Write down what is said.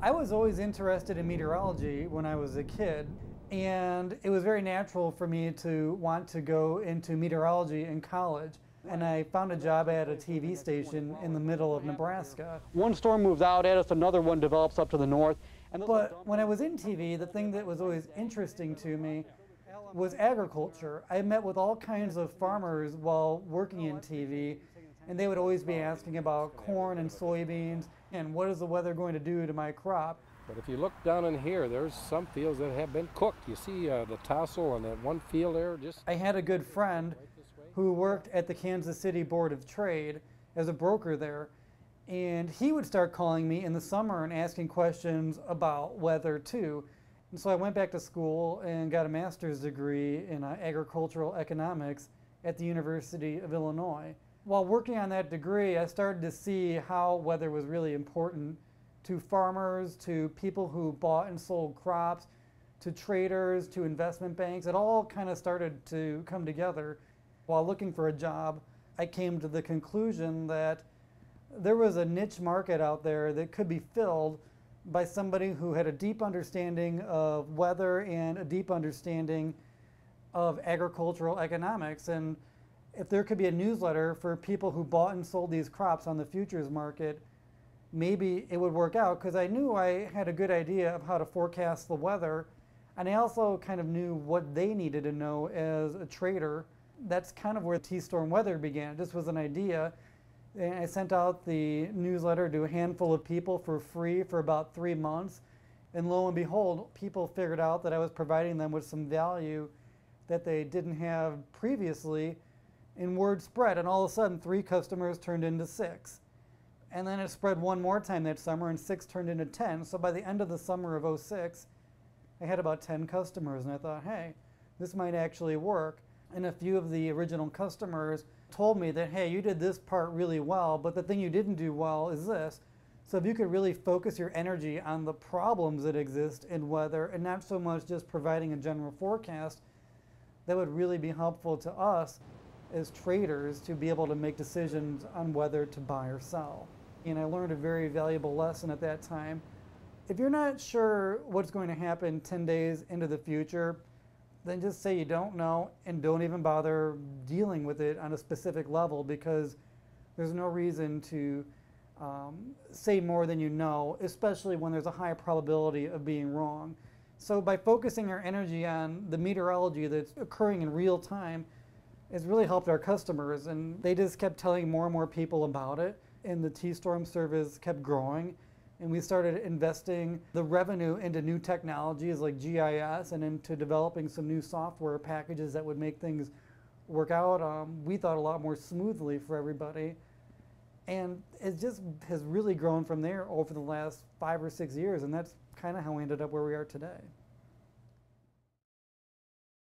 I was always interested in meteorology when I was a kid, and it was very natural for me to want to go into meteorology in college. And I found a job at a TV station in the middle of Nebraska. One storm moves out at us, another one develops up to the north. But when I was in TV, the thing that was always interesting to me was agriculture. I met with all kinds of farmers while working in TV, and they would always be asking about corn and soybeans and what is the weather going to do to my crop. But if you look down in here, there's some fields that have been cooked. You see the tassel on that one field there? I had a good friend who worked at the Kansas City Board of Trade as a broker there, and he would start calling me in the summer and asking questions about weather too. And so I went back to school and got a master's degree in agricultural economics at the University of Illinois. While working on that degree, I started to see how weather was really important to farmers, to people who bought and sold crops, to traders, to investment banks. It all kind of started to come together. While looking for a job, I came to the conclusion that there was a niche market out there that could be filled by somebody who had a deep understanding of weather and a deep understanding of agricultural economics. And if there could be a newsletter for people who bought and sold these crops on the futures market, maybe it would work out, because I knew I had a good idea of how to forecast the weather, and I also kind of knew what they needed to know as a trader. That's kind of where T-Storm Weather began. It just was an idea, and I sent out the newsletter to a handful of people for free for about 3 months, and lo and behold, people figured out that I was providing them with some value that they didn't have previously, and word spread, and all of a sudden 3 customers turned into 6. And then it spread one more time that summer, and 6 turned into 10. So by the end of the summer of '06, I had about 10 customers, and I thought, hey, this might actually work. And a few of the original customers told me that, hey, you did this part really well, but the thing you didn't do well is this. So if you could really focus your energy on the problems that exist in weather and not so much just providing a general forecast, that would really be helpful to us as traders to be able to make decisions on whether to buy or sell. And I learned a very valuable lesson at that time. If you're not sure what's going to happen 10 days into the future, then just say you don't know and don't even bother dealing with it on a specific level, because there's no reason to say more than you know, especially when there's a high probability of being wrong. So by focusing our energy on the meteorology that's occurring in real time, it's really helped our customers, and they just kept telling more and more people about it, and the T-Storm service kept growing, and we started investing the revenue into new technologies like GIS and into developing some new software packages that would make things work out, we thought, a lot more smoothly for everybody. And it just has really grown from there over the last 5 or 6 years, and that's kind of how we ended up where we are today.